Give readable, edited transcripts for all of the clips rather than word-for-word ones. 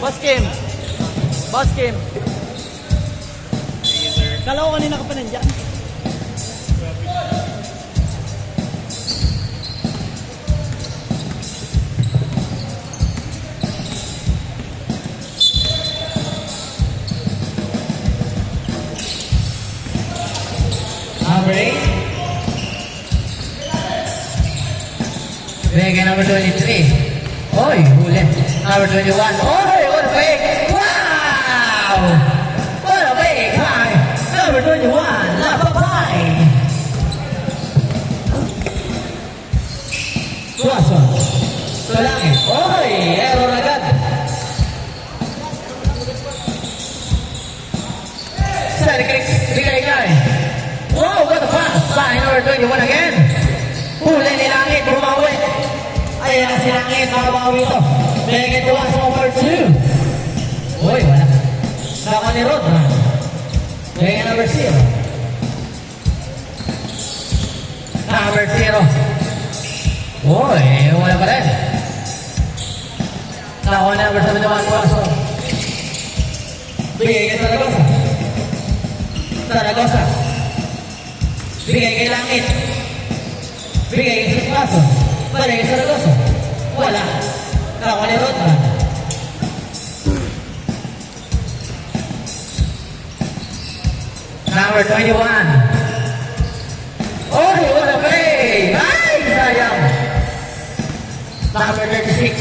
Boss Kim. Boss Kim. Kala ko kanina ka pa nandyan. Number 8. Bigay number 23. Oy, huli. Number 21. Oy, what a fake. Wow! What a fake. Hi. Number 21. Napapay. Tuwaso. Tulangin. Oy, error agad. Cedric, bigay guy. Wow, what a pass by number 21 again. Huli ni Langit, bumawi. Ayan na si Langit, makabawi ito. Bigay ito sa number 2. Uy, wala. Saka ni Rod, ha? Bigay number 0. Number 0. Uy, wala pa rin. Saka number 71, Waso. Bigay kay Zaragoza. Zaragoza. Bigay kay Langit. Bigay kay Sitpaso. Balik kay Zaragoza. Wala. Kakuha ni Rodman. Number 21. Oh, what a play! Ay, sayang. Number 36.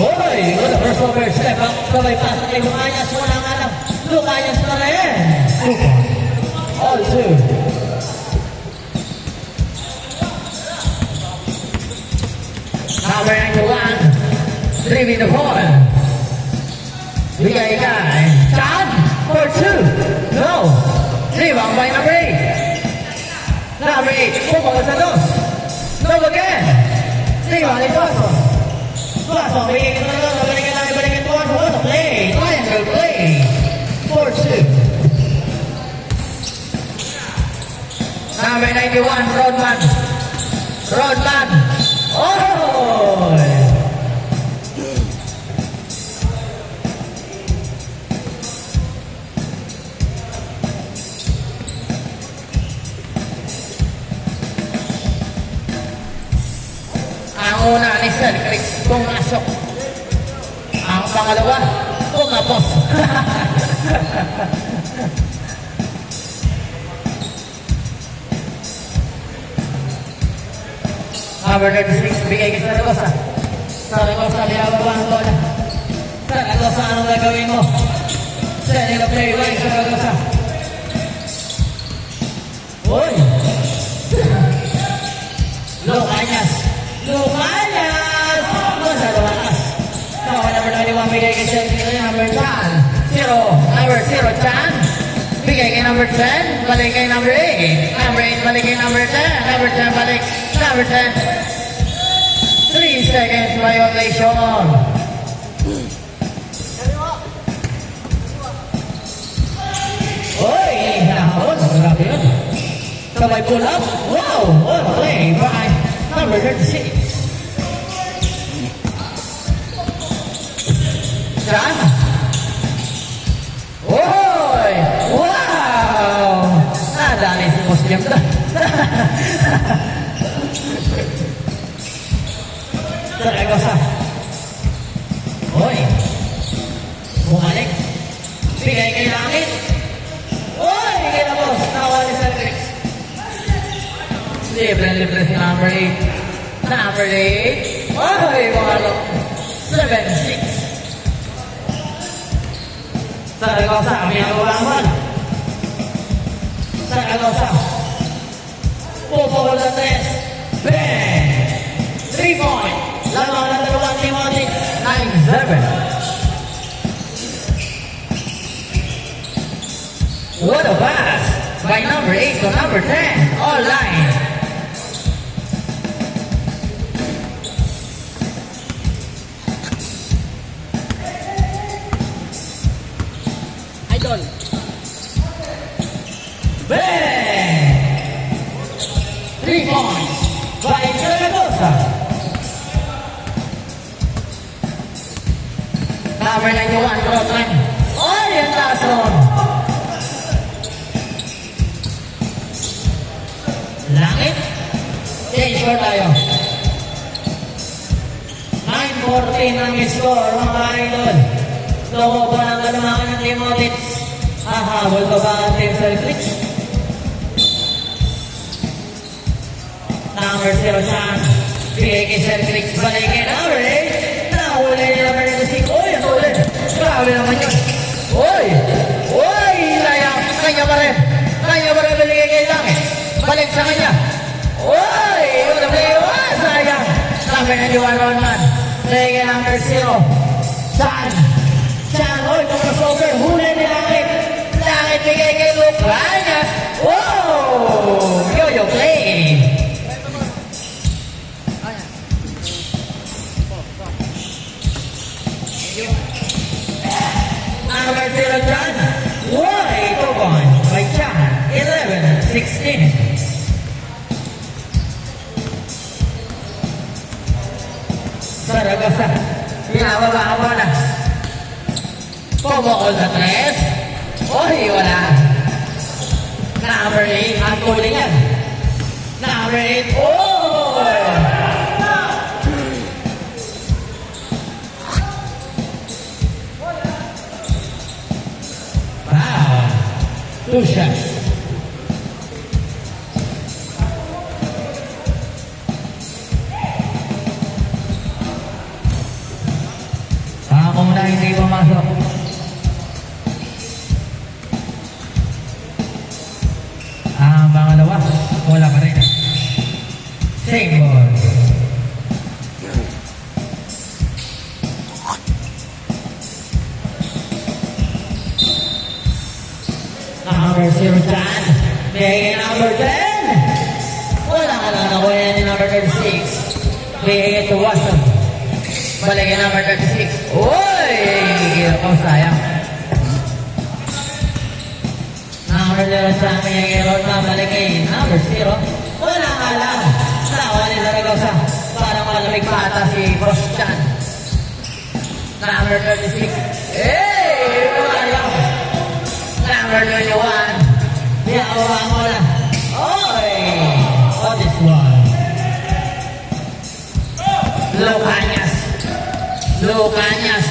Oy, what a first over step up. Sabay pass kay Lucayas. Walang alam. Lucayas na rin. Luka. All two. Number 91. Driving the ball. Bigay kay Chan for 2. No. Rebound by number 8. Number 8. Pupunta sa 2. No again. Rebound ni Tuaso. Tuaso. Bigay ka na lang. Balikan namin. Balikan Tuaso. What a play. Triangle play. For 2. Number 91, Rodman. Rodman. Oh! Ang una ni Sir Chris pumasok. Ang pangalawa, pumapos. Number 36, bigay kay Zaragoza. Zaragoza, binababa ang bola. Zaragoza, anong gagawin mo? Sending the play right, Zaragoza. Uy! Lucayas! Lucayas! Masyado makas. Nakuha number 21, bigay kay number 10. Number 0, Chan. Bigay kay number 10, balik kay number 8. Number 8, balik kay number 10. Number 10, balik number 10. 3 seconds violation. Oy, nahon. Grabe yun. Sabay pull up. Wow, what a play by number 36. Chan. Oy, wow. Nadali si Muslim na. Zaragoza. Oy. Bumalik. Bigay kay Langit. Oy, bigay na boss. Nakawali sa Rex. Libre si number 8. Number 8. Oy, bumalo. 7-6. Zaragoza, may nagawalan. Zaragoza. Pupukol na 3. Bang! 3 point. Lamang na dalawang Timotic. 9-7. What a pass by number 8 to number 10. All line. Idol. Bang! 3 points by Zaragoza. number 91, Trotman. Oh, yan last round. Langit. Change score tayo. 9-14 ang score, mga idol. Loko ba ng kalumakan ng Team Audits? Hahabol pa ba ang Team Celtics? Number 0 chance. Bigay kay Celtics. Balik kay number 8. Nahuli nila number 6. Uy, ang tuloy. Grabe naman yun. Uy! Uy! Layang. Kanya pa rin. Kanya pa rin bigay kay Langit. Balik sa kanya. Uy! Yung play was. Sayang. Number 91 round man. Bigay kay number 0. Chan. Chan. Uy, crossover. Huli ni Langit. Langit bigay kay Luke Ranyas. Wow! Yo-yo play. Number 0 Chan. Why go on by Chan. 11-16. Saragosa. Pinababa ka muna. Pumukol sa 3. Oy, wala. Number 8. Ang tuloy yan. Number 8. Oh! Two shots. Ako muna hindi pumasok. Ang pangalawa, wala pa rin. Same ball. Number 0 Chan. Bigay number 10. Wala ka lang nakuha ni number 36. Bigay to Watson. Balik number 36. Uy! Gigil ko, sayang. Number 0 Chan. Bigay road na balik number 0. Wala ka lang. Nakuha ni Zaragoza. Parang malamig pata si Boss Chan. Number 36. Hey! Wala lang. Number 21. Yawa mo na. Oy! Oh, this one. Lucanyas. Lucanyas.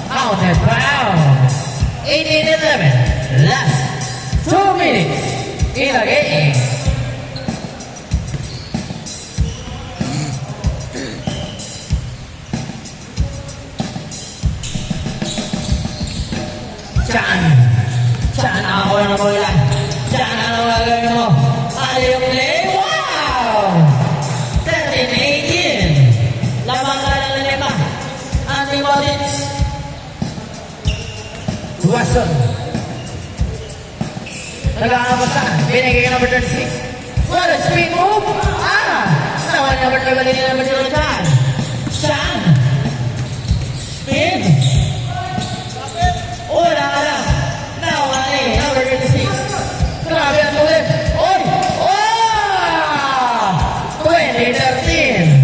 Counted foul. 18-11. Last 2 minutes in the game. Chan. Chan ako na mula. Chan ano gagawin mo? Ano yung play? Wow! 13-18. Lamang ka lang na 5. Andy Moritz. Watson. Nag-aabot na. Binigay ka number 36. What a sweet move! Naman number 12 din naman si Chan. Chan. Spin. Wala ka lang. Nawa na number 36. Grabe ang tulit. Oy! Oh! 20-13.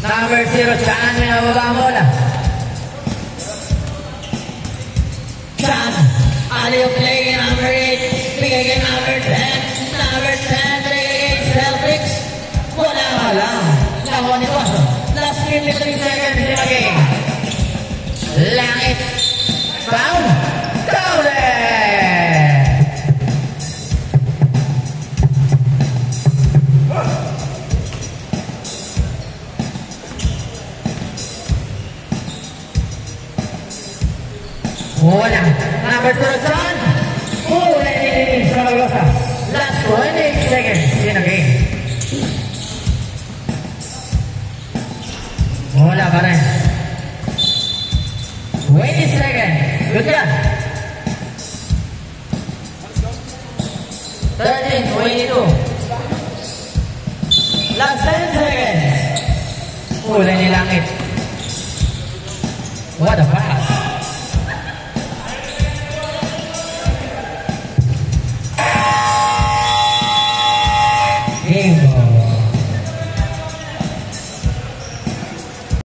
Number 0, Chan. May nababa mo na. Chan. Ali yung play number 8. Bigay kay number 10. Number 10. Bigay kay Celtics. Wala ka lang. Nawa ni Watson. Last 53 seconds in the game. Langit. Foul. Counted. Wala. Number 2, Chan. Huli ni Zaragoza. Last 20 seconds in the game. Wala pa rin. 20 seconds. Good job. 13-22. Last 10 seconds. Huli ni Langit. What a pass. Game ball.